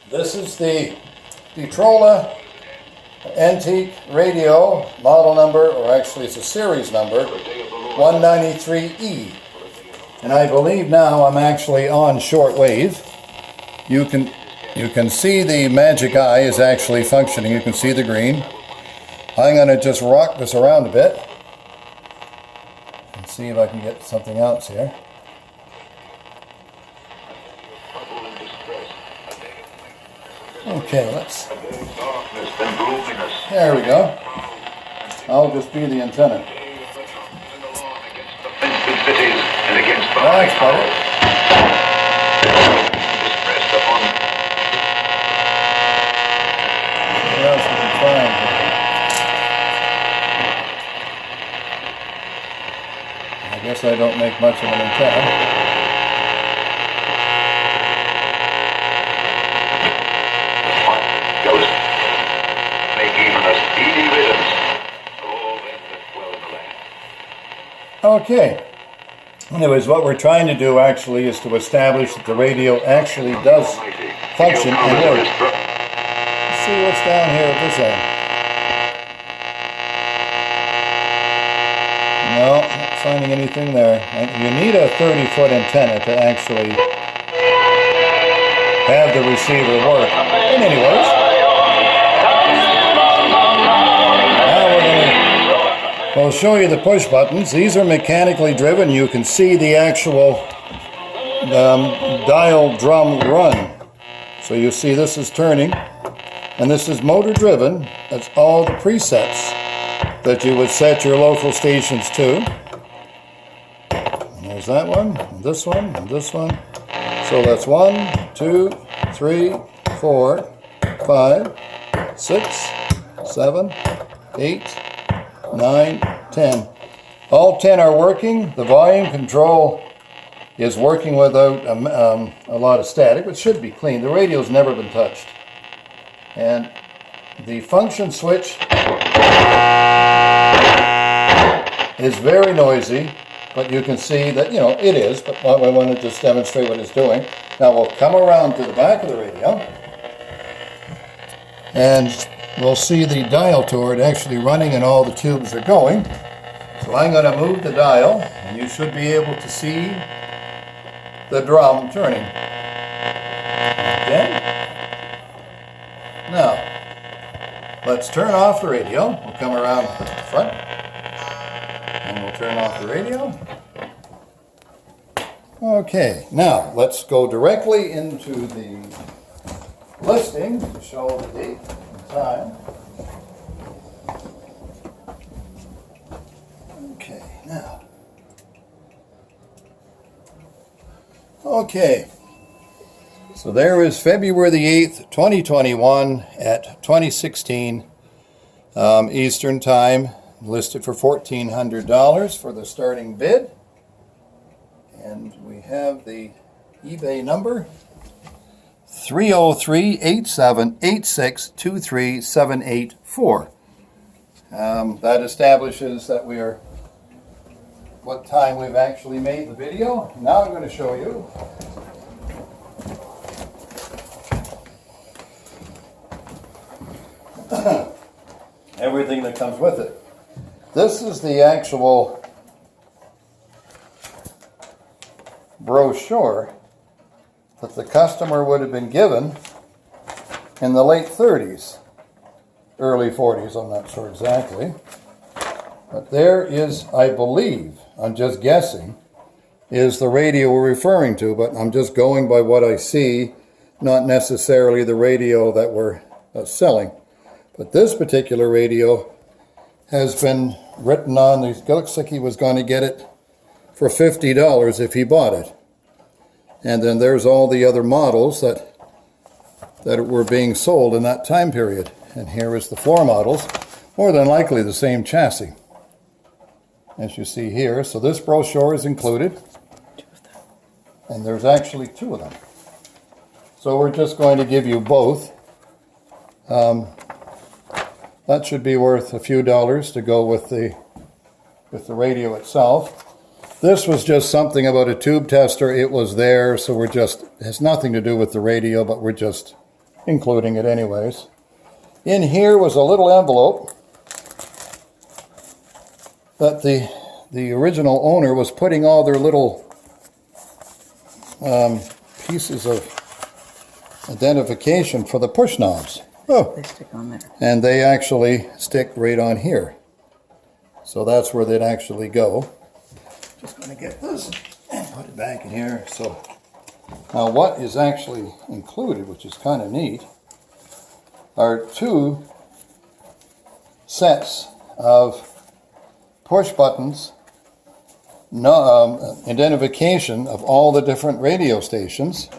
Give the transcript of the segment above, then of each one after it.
This is the Detrola antique radio, model number, or actually it's a series number, 193E. And I believe now I'm actually on shortwave. You can see the magic eye is actually functioning. You can see the green. I'm going to just rock this around a bit and see if I can get something else here. Okay, there we go. I'll just be the antenna. That's better. What else we can find here? I guess I don't make much of an antenna. Okay. Anyways, what we're trying to do actually is to establish that the radio actually does function and work. Let's see what's down here at this end. No, not finding anything there. You need a 30-foot antenna to actually have the receiver work. And anyways, I'll show you the push buttons. These are mechanically driven. You can see the actual dial drum run. So you see this is turning, and this is motor driven. That's all the presets that you would set your local stations to. And there's that one, and this one, and this one. So that's 1, 2, 3, 4, 5, 6, 7, 8, 9, 10. All 10 are working. The volume control is working without a lot of static, which should be clean. The radio's never been touched. And the function switch is very noisy, but you can see that, you know, it is, but I want to just demonstrate what it's doing. Now we'll come around to the back of the radio, and we'll see the dial toward actually running and all the tubes are going. So I'm going to move the dial, and you should be able to see the drum turning. Okay. Now, let's turn off the radio. We'll come around to the front, and we'll turn off the radio. Okay, now let's go directly into the listing to show the date and time. Okay, now. Okay, so there is February the 8th, 2021 at 2016 Eastern Time, listed for $1,400 for the starting bid. And we have the eBay number 303-8786-23784. That establishes that we are what time we've actually made the video. Now I'm going to show you everything that comes with it. This is the actual brochure that the customer would have been given in the late 30s, early 40s, I'm not sure exactly. But there is, I believe, I'm just guessing, is the radio we're referring to, but I'm just going by what I see, not necessarily the radio that we're selling. But this particular radio has been written on, it looks like he was going to get it for $50 if he bought it. And then there's all the other models that were being sold in that time period. And here is the floor models, more than likely the same chassis, as you see here. So this brochure is included, and there's actually 2 of them. So we're just going to give you both. That should be worth a few dollars to go with the radio itself. This was just something about a tube tester. It was there, so it has nothing to do with the radio, but we're just including it anyways. In here was a little envelope that the original owner was putting all their little pieces of identification for the push knobs. Oh, They stick on there. and they actually stick right on here. So that's where they'd actually go. Just going to get this and put it back in here. So now what is actually included, which is kind of neat, are 2 sets of push buttons, identification of all the different radio stations.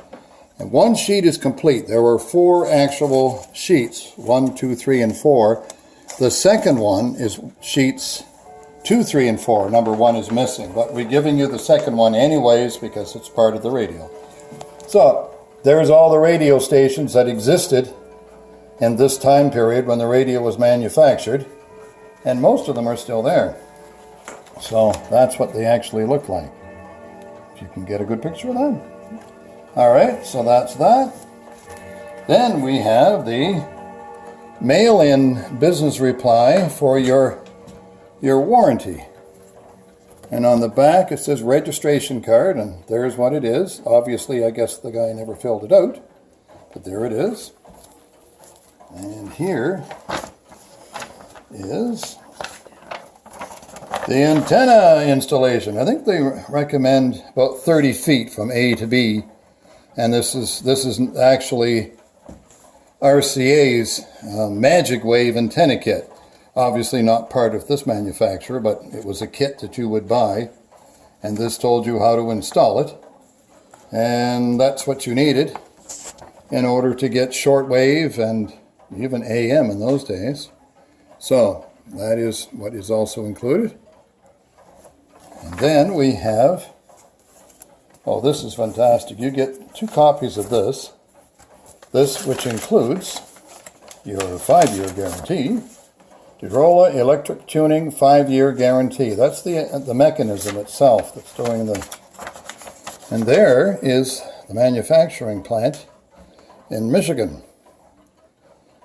And 1 sheet is complete. There were 4 actual sheets, 1, 2, 3, and 4. The second one is sheets 2, 3, and 4. Number 1 is missing, but we're giving you the second one anyways because it's part of the radio. So there's all the radio stations that existed in this time period when the radio was manufactured, and most of them are still there. So that's what they actually look like. If you can get a good picture of them. All right, so that's that. Then we have the mail-in business reply for your warranty. And on the back it says registration card, and there's what it is. Obviously, I guess the guy never filled it out, but there it is. And here is the antenna installation. I think they recommend about 30 feet from A to B, and this is actually RCA's Magic Wave antenna kit. Obviously not part of this manufacturer, but it was a kit that you would buy, and this told you how to install it, and that's what you needed in order to get shortwave and even AM in those days. So that is what is also included. And then we have, oh, this is fantastic. You get 2 copies of this. This, which includes your 5-year guarantee. Detrola electric tuning 5-year guarantee. That's the mechanism itself that's doing the. And there is the manufacturing plant in Michigan.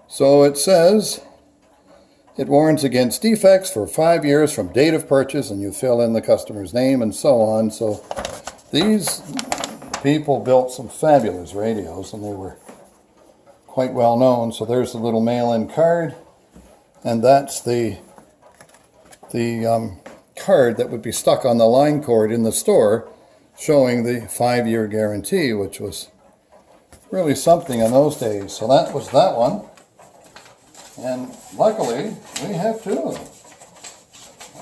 So it says it warrants against defects for 5 years from date of purchase, and you fill in the customer's name and so on. So these people built some fabulous radios, and they were quite well known. So there's the little mail-in card, and that's the card that would be stuck on the line cord in the store showing the 5-year guarantee, which was really something in those days. So that was that one. And luckily, we have 2 of them.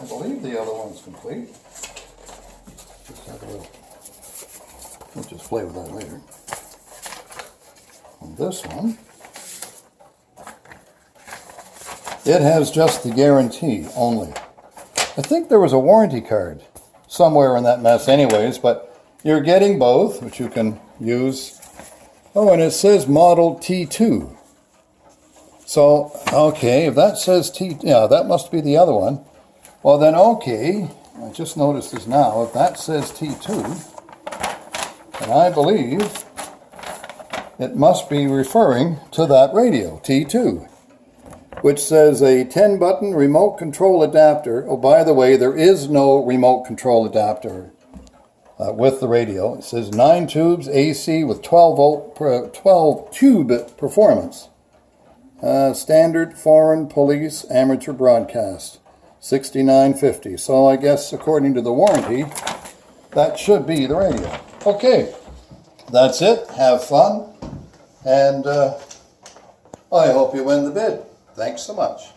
I believe the other one's complete. Just have a little, we'll just play with that later. And this one, it has just the guarantee only. I think there was a warranty card somewhere in that mess anyways, but you're getting both, which you can use. Oh, and it says model T2. So, okay, if that says T, yeah, that must be the other one. Well then, okay, I just noticed this now. If that says T2, then I believe it must be referring to that radio, T2, which says a 10-button remote control adapter. Oh, by the way, there is no remote control adapter with the radio. It says 9 tubes AC with 12 tube performance. Standard foreign police amateur broadcast, $69.50. So I guess according to the warranty, that should be the radio. Okay, that's it. Have fun, and I hope you win the bid. Thanks so much.